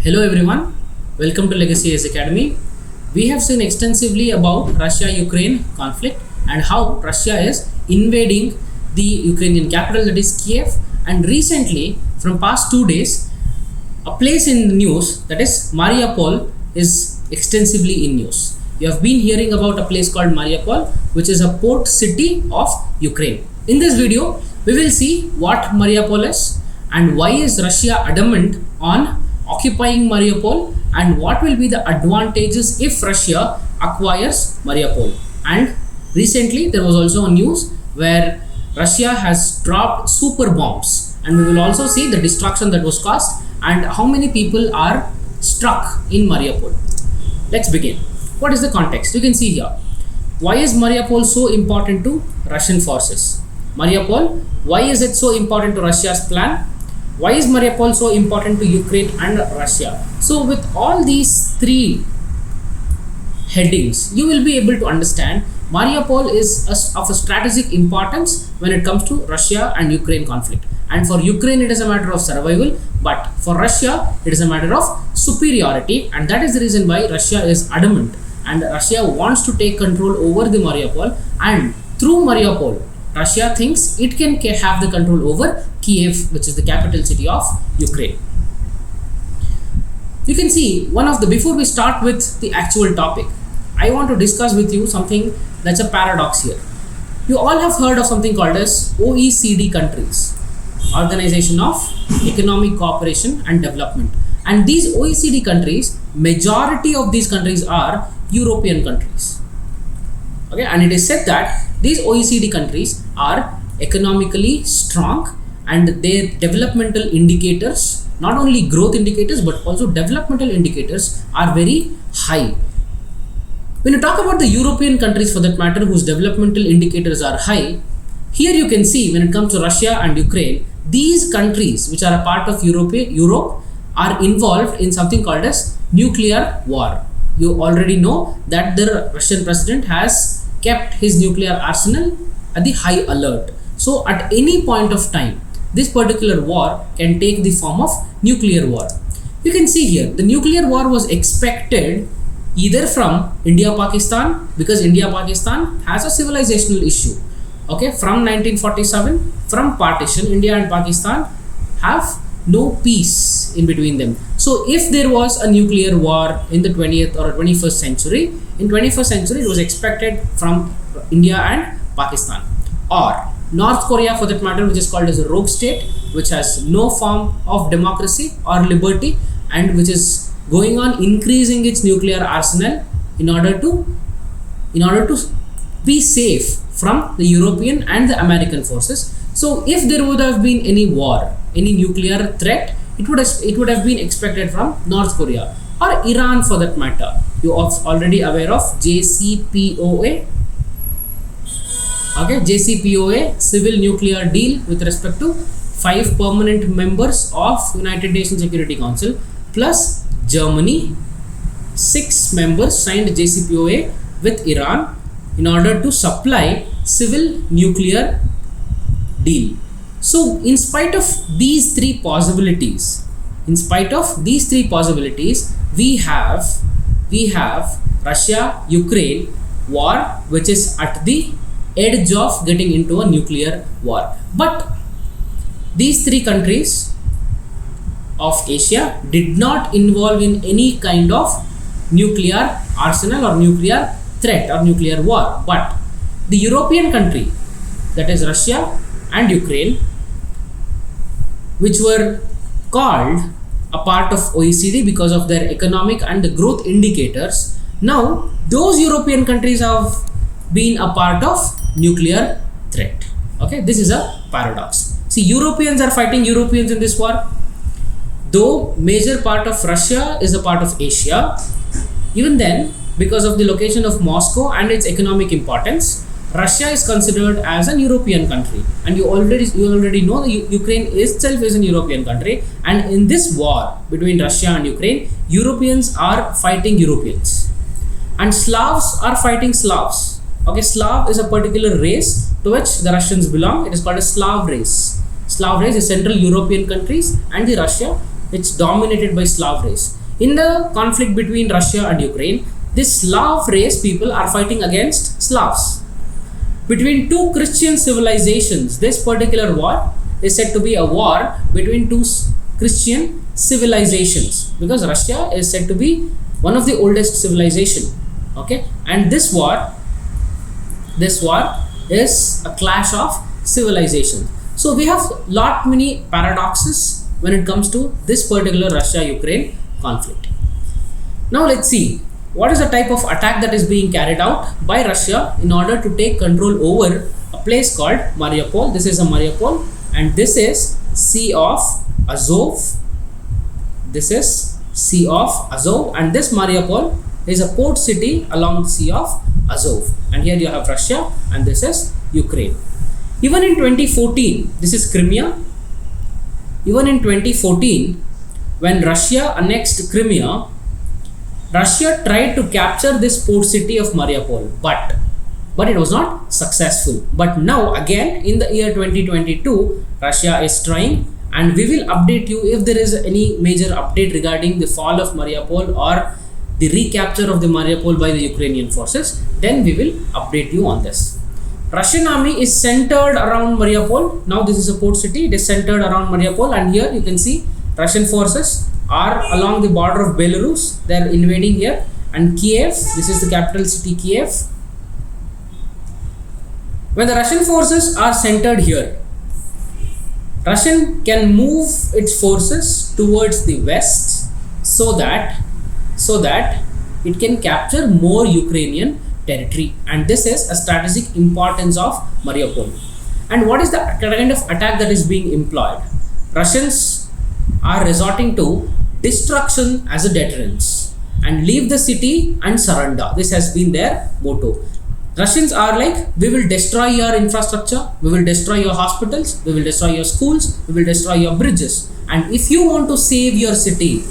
Hello everyone, welcome to Legacy IAS Academy. We have seen extensively about Russia-Ukraine conflict and how Russia is invading the Ukrainian capital, that is Kiev, and recently from past 2 days a place in the news, that is Mariupol, is extensively in news. You have been hearing about a place called Mariupol, which is a port city of Ukraine. In this video we will see what Mariupol is and why is Russia adamant on occupying Mariupol, and what will be the advantages if Russia acquires Mariupol. And recently there was also a news where Russia has dropped super bombs, and we will also see the destruction that was caused and how many people are struck in Mariupol. Let's begin. What is the context? You can see here. Why is Mariupol so important to Russian forces? Mariupol, why is it so important to Russia's plan? Why is Mariupol so important to Ukraine and Russia? So with all these three headings, you will be able to understand Mariupol is of a strategic importance when it comes to Russia and Ukraine conflict. And for Ukraine it is a matter of survival, but for Russia it is a matter of superiority, and that is the reason why Russia is adamant and Russia wants to take control over the Mariupol, and through Mariupol Russia thinks it can have the control over Kiev, which is the capital city of Ukraine. You can see before we start with the actual topic, I want to discuss with you something that's a paradox here. You all have heard of something called as OECD countries, Organization of Economic Cooperation and Development. And these OECD countries, majority of these countries are European countries. Okay, and it is said that these OECD countries are economically strong and their developmental indicators, not only growth indicators but also developmental indicators, are very high. When you talk about the European countries for that matter, whose developmental indicators are high, here you can see when it comes to Russia and Ukraine, these countries which are a part of Europe are involved in something called as nuclear war. You already know that the Russian president has kept his nuclear arsenal at the high alert. So at any point of time, this particular war can take the form of nuclear war. You can see here, the nuclear war was expected either from India-Pakistan, because India-Pakistan has a civilizational issue. Okay, from 1947, from partition, India and Pakistan have no peace in between them. So if there was a nuclear war in the 20th or 21st century, in 21st century it was expected from India and Pakistan, or North Korea for that matter, which is called as a rogue state, which has no form of democracy or liberty and which is going on increasing its nuclear arsenal in order to be safe from the European and the American forces. So if there would have been any war, any nuclear threat, it would have been expected from North Korea or Iran for that matter. You are already aware of JCPOA. Okay, JCPOA, civil nuclear deal with respect to 5 permanent members of United Nations Security Council plus Germany. 6 members signed JCPOA with Iran in order to supply civil nuclear deal. So in spite of these three possibilities, we have Russia-Ukraine war, which is at the edge of getting into a nuclear war. But these three countries of Asia did not involve in any kind of nuclear arsenal or nuclear threat or nuclear war. But the European country, that is Russia and Ukraine, which were called a part of OECD because of their economic and the growth indicators, now those European countries have been a part of nuclear threat. Okay, this is a paradox. See, Europeans are fighting Europeans in this war. Though major part of Russia is a part of Asia, even then, because of the location of Moscow and its economic importance, Russia is considered as an European country, and you already know that Ukraine itself is an European country. And in this war between Russia and Ukraine, Europeans are fighting Europeans, and Slavs are fighting Slavs. Okay, Slav is a particular race to which the Russians belong. It is called a Slav race. Slav race is Central European countries, and the Russia it's dominated by Slav race. In the conflict between Russia and Ukraine, this Slav race people are fighting against Slavs. Between two Christian civilizations, this particular war is said to be a war between two Christian civilizations, because Russia is said to be one of the oldest civilization. Okay, and this war is a clash of civilizations. So we have lot many paradoxes when it comes to this particular Russia-Ukraine conflict. Now let's see what is the type of attack that is being carried out by Russia in order to take control over a place called Mariupol. This is a Mariupol, and this is Sea of Azov. This is Sea of Azov, and this Mariupol is a port city along the Sea of Azov. And here you have Russia, and this is Ukraine. Even in 2014, this is Crimea. Even in 2014, when Russia annexed Crimea, Russia tried to capture this port city of Mariupol, but it was not successful. But now again in the year 2022, Russia is trying, and we will update you if there is any major update regarding the fall of Mariupol or the recapture of the Mariupol by the Ukrainian forces. Then we will update you on this. Russian army is centered around Mariupol. Now this is a port city. It is centered around Mariupol, and here you can see Russian forces are along the border of Belarus. They are invading here, and Kiev, this is the capital city, Kiev. When the Russian forces are centered here, Russian can move its forces towards the west so that it can capture more Ukrainian territory, and this is a strategic importance of Mariupol. And what is the kind of attack that is being employed? Russians are resorting to destruction as a deterrence and leave the city and surrender. This has been their motto. Russians are like, we will destroy your infrastructure, we will destroy your hospitals, we will destroy your schools, we will destroy your bridges, and if you want to save your city,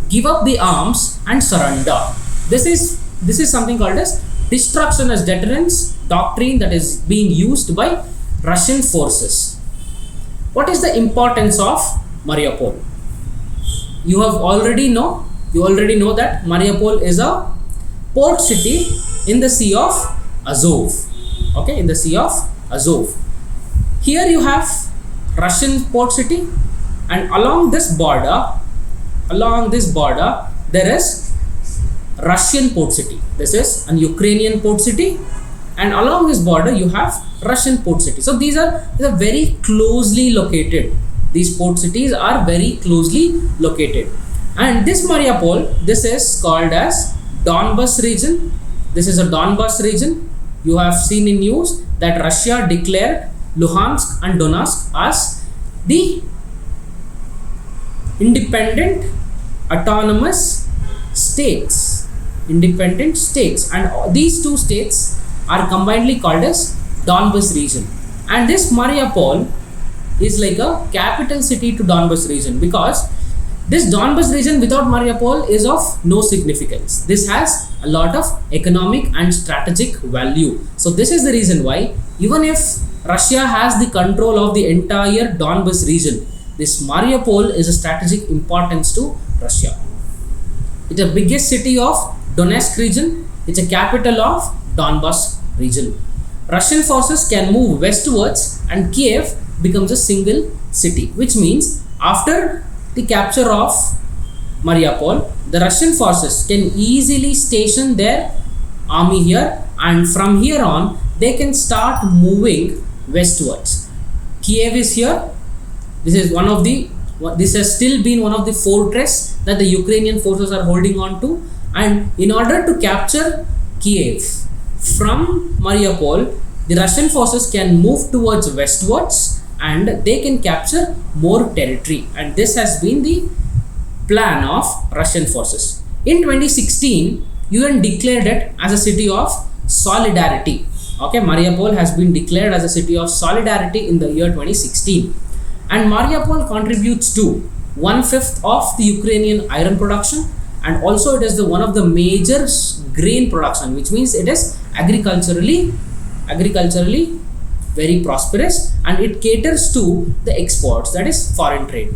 give up the arms and surrender. This is something called as destruction as deterrence doctrine that is being used by Russian forces. What is the importance of Mariupol? You already know that Mariupol is a port city in the Sea of Azov. Okay, in the Sea of Azov. Here you have Russian port city, and along this border there is Russian port city. This is an Ukrainian port city, and along this border you have Russian port city. So these are very closely located. These port cities are very closely located. And this Mariupol, this is called as Donbas region. This is a Donbas region. You have seen in news that Russia declared Luhansk and Donetsk as the independent autonomous states. Independent states, and these two states are combinedly called as Donbas region. And this Mariupol is like a capital city to Donbas region, because this Donbas region without Mariupol is of no significance. This has a lot of economic and strategic value. So this is the reason why, even if Russia has the control of the entire Donbas region, this Mariupol is a strategic importance to Russia. It's the biggest city of Donetsk region. It's a capital of Donbas region. Russian forces can move westwards, and Kiev becomes a single city, which means after the capture of Mariupol, the Russian forces can easily station their army here, and from here on they can start moving westwards. Kiev is here. This has still been one of the fortress that the Ukrainian forces are holding on to, and in order to capture Kiev from Mariupol, the Russian forces can move towards westwards and they can capture more territory, and this has been the plan of Russian forces. In 2016, UN declared it as a city of solidarity. Okay, Mariupol has been declared as a city of solidarity in the year 2016, and Mariupol contributes to 1/5 of the Ukrainian iron production, and also it is one of the major grain production, which means it is agriculturally very prosperous, and it caters to the exports, that is foreign trade.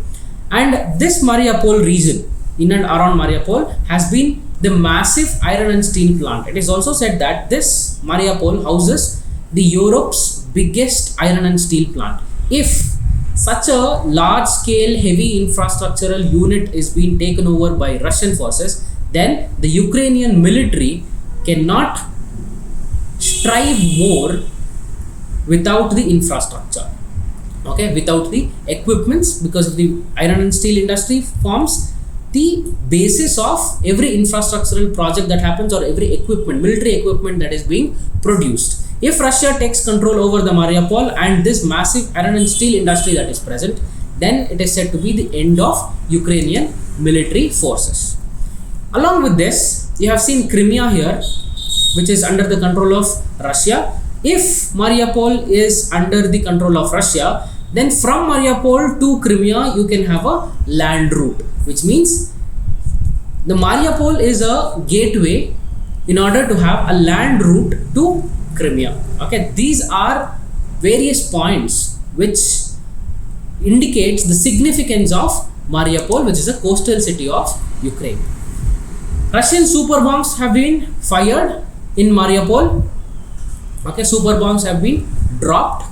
And this Mariupol region, in and around Mariupol, has been the massive iron and steel plant. It is also said that this Mariupol houses the Europe's biggest iron and steel plant. If such a large scale heavy infrastructural unit is being taken over by Russian forces, then the Ukrainian military cannot strive more without the infrastructure, okay, without the equipments, because of the iron and steel industry forms the basis of every infrastructural project that happens, or every equipment, military equipment that is being produced. If Russia takes control over the Mariupol and this massive iron and steel industry that is present, then it is said to be the end of Ukrainian military forces. Along with this, you have seen Crimea here, which is under the control of Russia. If Mariupol is under the control of Russia, then from Mariupol to Crimea you can have a land route, which means the Mariupol is a gateway in order to have a land route to Crimea. Okay, these are various points which indicates the significance of Mariupol, which is a coastal city of Ukraine. Russian super bombs have been fired in Mariupol. Okay, super bombs have been dropped.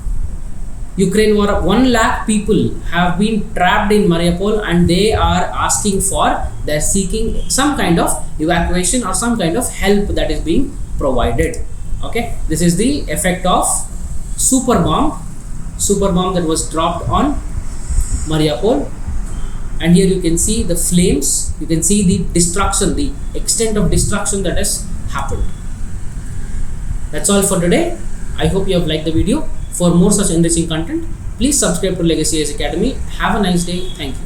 Ukraine, 1 lakh people have been trapped in Mariupol, and they are asking for, they're seeking some kind of evacuation or some kind of help that is being provided. Okay, this is the effect of super bomb that was dropped on Mariupol. And here you can see the flames, you can see the destruction, the extent of destruction that has happened. That's all for today. I hope you have liked the video. For more such enriching content, please subscribe to Legacy IAS Academy. Have a nice day. Thank you.